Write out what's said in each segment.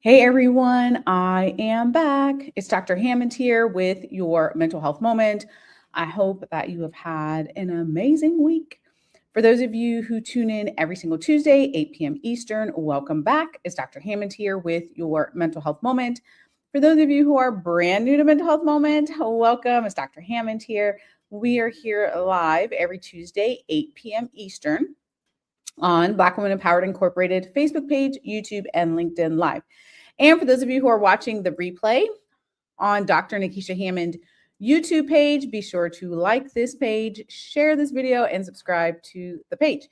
Hey everyone, I am back. It's Dr. Hammond here with your mental health moment. I hope that you have had an amazing week. For those of you who tune in every single Tuesday, 8 p.m. Eastern, welcome back. It's Dr. Hammond here with your mental health moment. For those of you who are brand new to Mental Health Moment, welcome. It's Dr. Hammond here. We are here live every Tuesday, 8 p.m. Eastern on Black Women Empowered Incorporated Facebook page, YouTube, and LinkedIn Live. And for those of you who are watching the replay on Dr. Nikisha Hammond YouTube page, be sure to like this page, share this video, and subscribe to the page.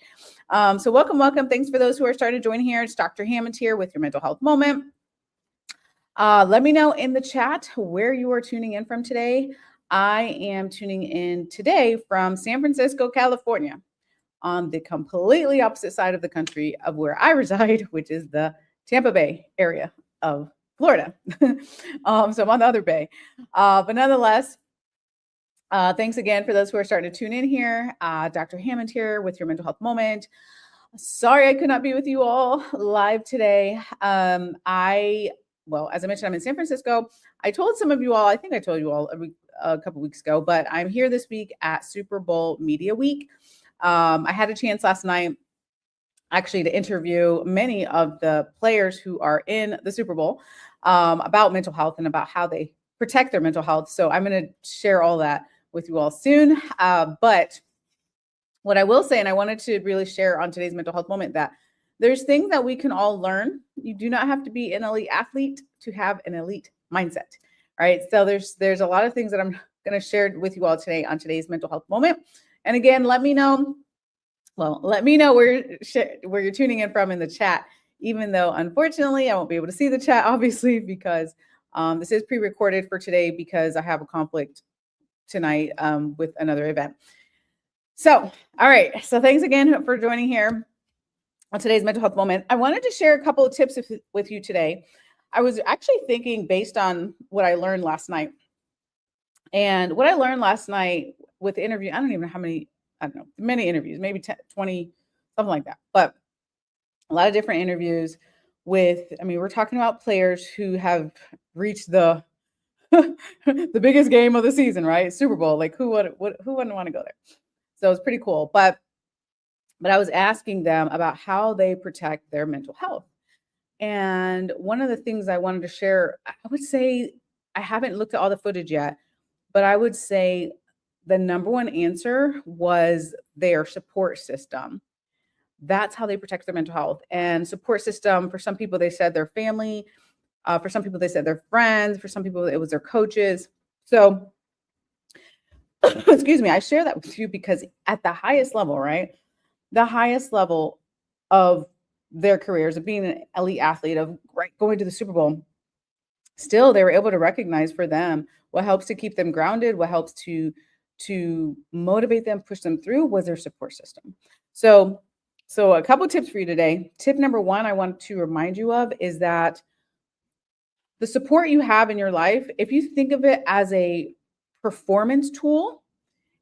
So welcome. Thanks for those who are starting to join here. It's Dr. Hammond here with your mental health moment. Let me know in the chat where you are tuning in from today. I am tuning in today from San Francisco, California, on the completely opposite side of the country of where I reside, which is the Tampa Bay area of Florida. So I'm on the other bay. But nonetheless, thanks again for those who are starting to tune in here. Dr. Hammond here with your mental health moment. Sorry I could not be with you all live today. As I mentioned, I'm in San Francisco. I told some of you all, I think I told you all a couple weeks ago, but I'm here this week at Super Bowl Media Week. I had a chance last night actually to interview many of the players who are in the Super Bowl about mental health and about how they protect their mental health. So I'm going to share all that with you all soon. But what I will say, and I wanted to really share on today's mental health moment, that there's things that we can all learn. You do not have to be an elite athlete to have an elite mindset, right? So there's a lot of things that I'm going to share with you all today on today's mental health moment. And again, let me know where you're tuning in from in the chat, even though unfortunately I won't be able to see the chat, obviously, because this is pre-recorded for today because I have a conflict tonight with another event. So, all right. So thanks again for joining here on today's mental health moment. I wanted to share a couple of tips with you today. I was actually thinking based on what I learned last night. And what I learned last night with the interview, I don't even know how many, many interviews, maybe 10, 20, something like that. But a lot of different interviews we're talking about players who have reached the the biggest game of the season, right? Super Bowl. Like who wouldn't want to go there? So it's pretty cool. But I was asking them about how they protect their mental health. And one of the things I wanted to share, I would say, I haven't looked at all the footage yet, but I would say the number one answer was their support system. That's how they protect their mental health. And support system, for some people, they said their family. For some people, they said their friends. For some people, it was their coaches. So, excuse me, I share that with you because at the highest level, right? The highest level of their careers, of being an elite athlete, of going to the Super Bowl, still they were able to recognize for them what helps to keep them grounded, what helps to motivate them, push them through, was their support system. So a couple of tips for you today. Tip number one I want to remind you of is that the support you have in your life, if you think of it as a performance tool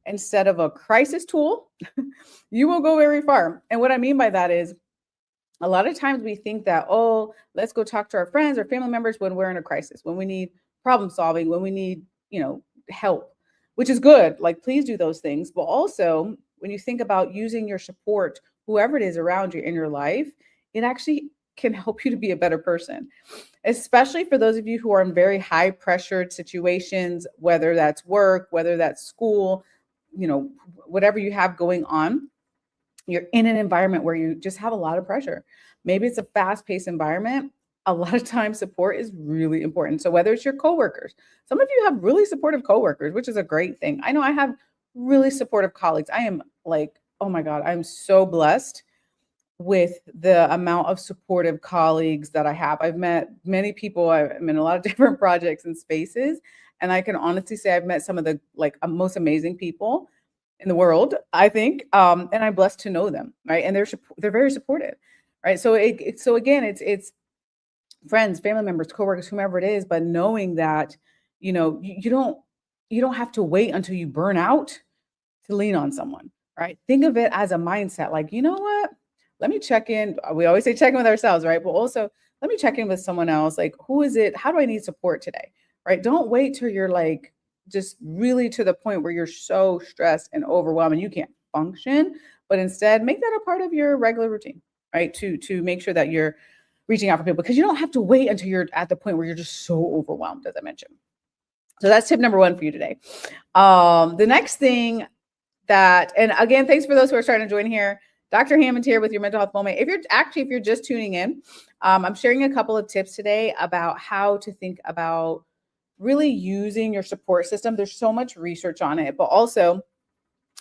instead of a crisis tool, you will go very far. And what I mean by that is a lot of times we think that, oh, let's go talk to our friends or family members when we're in a crisis, when we need problem solving, when we need, help, which is good. Like, please do those things. But also, when you think about using your support, whoever it is around you in your life, it actually can help you to be a better person, especially for those of you who are in very high pressured situations, whether that's work, whether that's school, whatever you have going on. You're in an environment where you just have a lot of pressure. Maybe it's a fast-paced environment. A lot of times support is really important. So whether it's your coworkers, some of you have really supportive coworkers, which is a great thing. I know I have really supportive colleagues. I am like, oh my God, I'm so blessed with the amount of supportive colleagues that I have. I've met many people. I'm in a lot of different projects and spaces. And I can honestly say I've met some of the most amazing people in the world, I think. And I'm blessed to know them, right? And they're very supportive, right? So it's friends, family members, coworkers, whomever it is, but knowing that, you don't have to wait until you burn out to lean on someone, right? Think of it as a mindset. Like, you know what? Let me check in. We always say check in with ourselves, right? But also let me check in with someone else. Like, who is it? How do I need support today? Right? Don't wait till you're like just really to the point where you're so stressed and overwhelmed and you can't function, but instead make that a part of your regular routine, right? To make sure that you're reaching out for people, because you don't have to wait until you're at the point where you're just so overwhelmed, as I mentioned. So that's tip number one for you today. The next thing that, and again, thanks for those who are starting to join here. Dr. Hammond here with your mental health moment. If you're just tuning in, I'm sharing a couple of tips today about how to think about really using your support system. There's so much research on it, but also,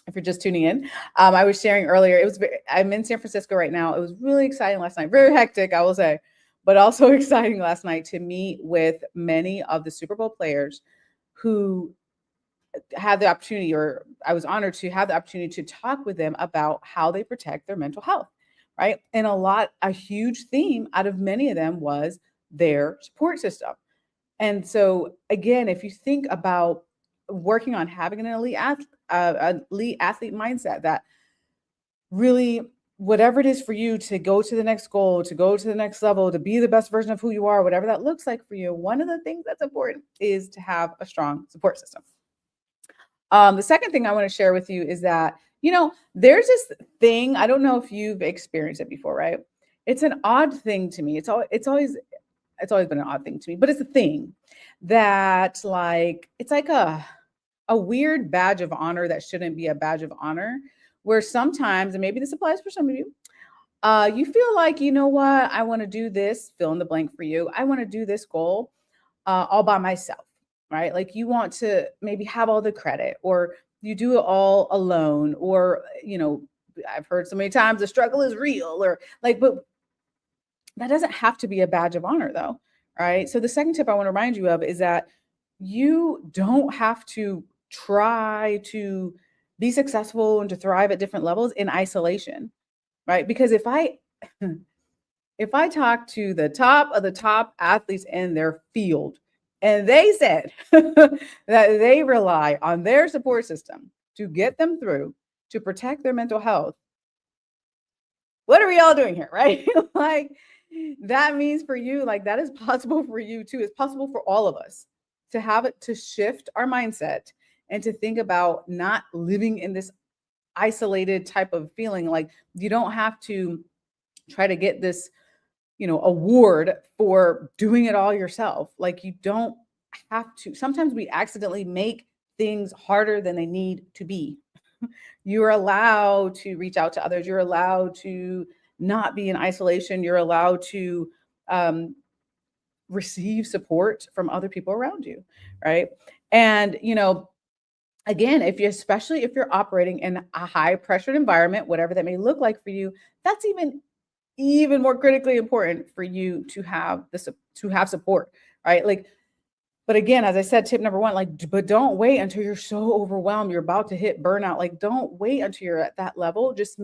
if you're just tuning in, I was sharing earlier, I'm in San Francisco right now. It was really exciting last night, very hectic, I will say, but also exciting last night to meet with many of the Super Bowl players who had the opportunity, or I was honored to have the opportunity to talk with them about how they protect their mental health, right? And a huge theme out of many of them was their support system. And so again, if you think about working on having an elite athlete mindset, that really, whatever it is for you to go to the next goal, to go to the next level, to be the best version of who you are, whatever that looks like for you, one of the things that's important is to have a strong support system. The second thing I want to share with you is that, there's this thing, I don't know if you've experienced it before, right? It's an odd thing to me. It's always been an odd thing to me, but it's a thing that, like, it's like a weird badge of honor that shouldn't be a badge of honor, where sometimes, and maybe this applies for some of you, you feel like, you know what, I want to do this, fill in the blank for you. I want to do this goal all by myself, right? Like, you want to maybe have all the credit, or you do it all alone, or, I've heard so many times the struggle is real, or like, but that doesn't have to be a badge of honor though, right? So the second tip I want to remind you of is that you don't have to try to be successful and to thrive at different levels in isolation, right? Because if I if I talk to the top of the top athletes in their field, and they said that they rely on their support system to get them through, to protect their mental health, what are we all doing here, right? Like, that means for you, like, that is possible for you too. It's possible for all of us to have it, to shift our mindset and to think about not living in this isolated type of feeling. Like, you don't have to try to get this, award for doing it all yourself. Like, you don't have to. Sometimes we accidentally make things harder than they need to be. You're allowed to reach out to others. You're allowed to not be in isolation. You're allowed to receive support from other people around you, right? And, again, especially if you're operating in a high pressured environment, whatever that may look like for you, that's even more critically important for you to have support, right? Like, but again, as I said, tip number one, like, but don't wait until you're so overwhelmed, you're about to hit burnout. Like, don't wait until you're at that level. Just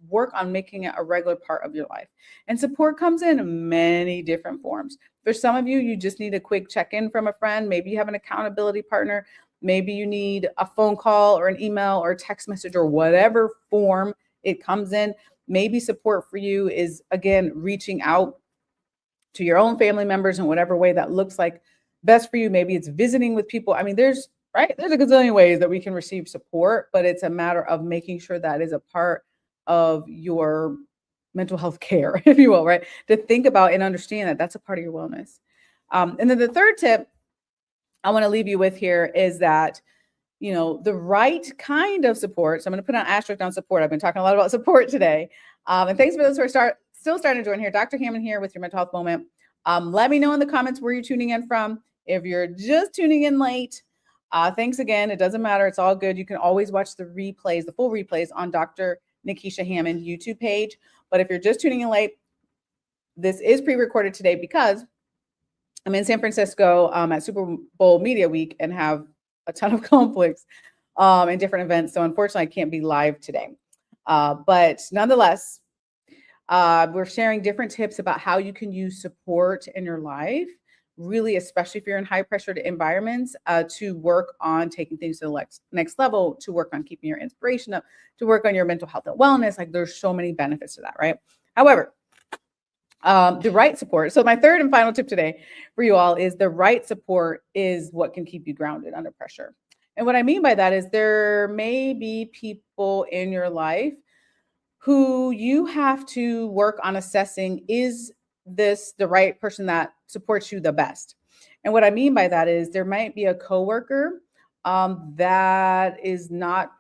work on making it a regular part of your life. And support comes in many different forms. For some of you, you just need a quick check-in from a friend. Maybe you have an accountability partner. Maybe you need a phone call or an email or a text message, or whatever form it comes in. Maybe support for you is, again, reaching out to your own family members in whatever way that looks like best for you. Maybe it's visiting with people. I mean, there's a gazillion ways that we can receive support, but it's a matter of making sure that is a part of your mental health care, if you will, right? To think about and understand that that's a part of your wellness. And then the third tip I want to leave you with here is that, the right kind of support. So I'm going to put an asterisk on support. I've been talking a lot about support today. And thanks for those who are still starting to join here. Dr. Hammond here with your mental health moment. Let me know in the comments where you're tuning in from. If you're just tuning in late, thanks again. It doesn't matter. It's all good. You can always watch the full replays on Dr. Nikisha Hammond YouTube page. But if you're just tuning in late, this is pre-recorded today because I'm in San Francisco at Super Bowl Media Week and have a ton of conflicts and different events. So unfortunately, I can't be live today. But nonetheless, we're sharing different tips about how you can use support in your life, really, especially if you're in high pressured environments, to work on taking things to the next level, to work on keeping your inspiration up, to work on your mental health and wellness. Like, there's so many benefits to that, right? However, The right support. So my third and final tip today for you all is the right support is what can keep you grounded under pressure. And what I mean by that is there may be people in your life who you have to work on assessing, is this the right person that supports you the best? And what I mean by that is there might be a coworker that is not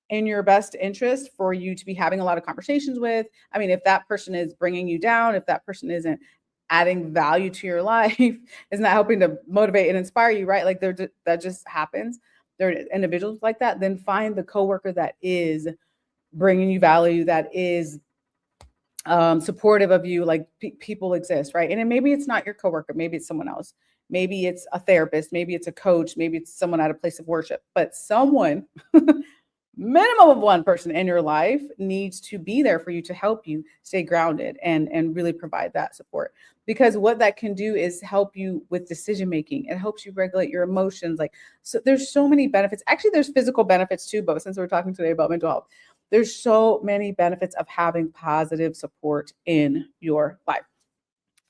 in your best interest for you to be having a lot of conversations with. I mean, if that person is bringing you down, if that person isn't adding value to your life, is not helping to motivate and inspire you, right? Like that just happens. There are individuals like that. Then find the coworker that is bringing you value, that is supportive of you. Like people exist, right? And then maybe it's not your coworker, maybe it's someone else. Maybe it's a therapist, maybe it's a coach, maybe it's someone at a place of worship, but someone, minimum of one person in your life needs to be there for you to help you stay grounded and really provide that support. Because what that can do is help you with decision making. It helps you regulate your emotions. Like, so there's so many benefits. Actually, there's physical benefits too, but since we're talking today about mental health, there's so many benefits of having positive support in your life.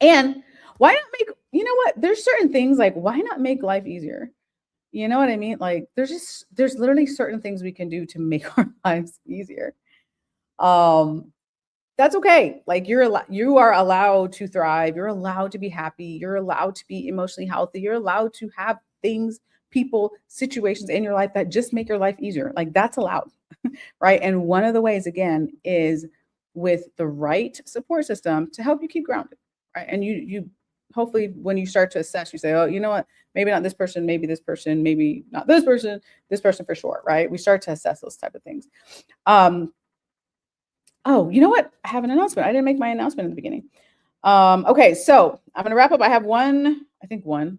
And why not make, you know what? There's certain things like, why not make life easier? You know what I mean? Like there's literally certain things we can do to make our lives easier. That's okay. Like you are allowed to thrive. You're allowed to be happy. You're allowed to be emotionally healthy. You're allowed to have things, people, situations in your life that just make your life easier. Like that's allowed. Right? And one of the ways again is with the right support system to help you keep grounded. Right? And you hopefully when you start to assess, you say, oh, you know what? Maybe not this person, maybe this person, maybe not this person for sure, right? We start to assess those type of things. Oh, you know what? I have an announcement. I didn't make my announcement in the beginning. Okay, so I'm going to wrap up. I have one. I feel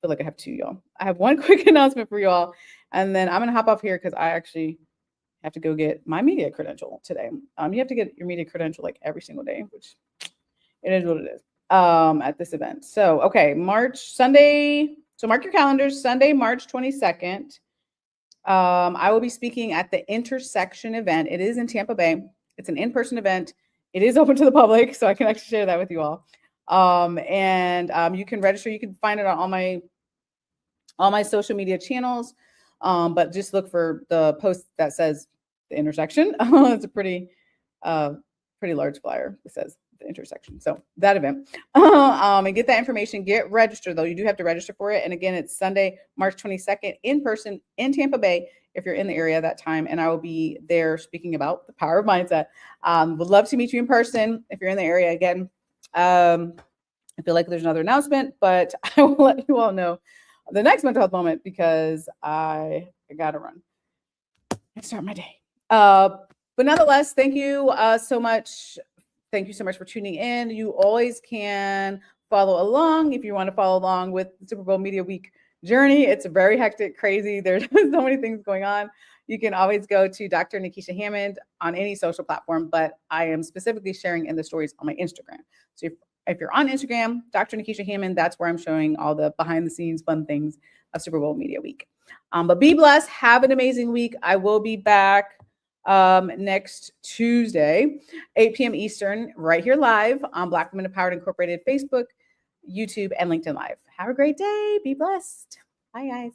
like I have two, y'all. I have one quick announcement for y'all, and then I'm going to hop off here because I actually have to go get my media credential today. You have to get your media credential like every single day, which it is what it is at this event. So, okay, Sunday. So mark your calendars, Sunday, March 22nd. I will be speaking at the Intersection event. It is in Tampa Bay. It's an in-person event. It is open to the public, so I can actually share that with you all. You can register. You can find it on all my social media channels. But just look for the post that says the Intersection. It's a pretty large flyer that says the Intersection. So that event, and get that information, get registered though. You do have to register for it. And again, it's Sunday, March 22nd in person in Tampa Bay, if you're in the area at that time. And I will be there speaking about the power of mindset. Would love to meet you in person if you're in the area again. I feel like there's another announcement, but I will let you all know the next mental health moment because I got to run and start my day. But nonetheless, thank you so much. Thank you so much for tuning in. You always can follow along if you want to follow along with the Super Bowl Media Week journey. It's very hectic, crazy. There's so many things going on. You can always go to Dr. Nikisha Hammond on any social platform, but I am specifically sharing in the stories on my Instagram. So if you're on Instagram, Dr. Nikisha Hammond, that's where I'm showing all the behind the scenes fun things of Super Bowl Media Week. But be blessed. Have an amazing week. I will be back next Tuesday, 8 p.m. Eastern, right here live on Black Women Empowered Incorporated Facebook, YouTube, and LinkedIn Live. Have a great day. Be blessed. Bye, guys.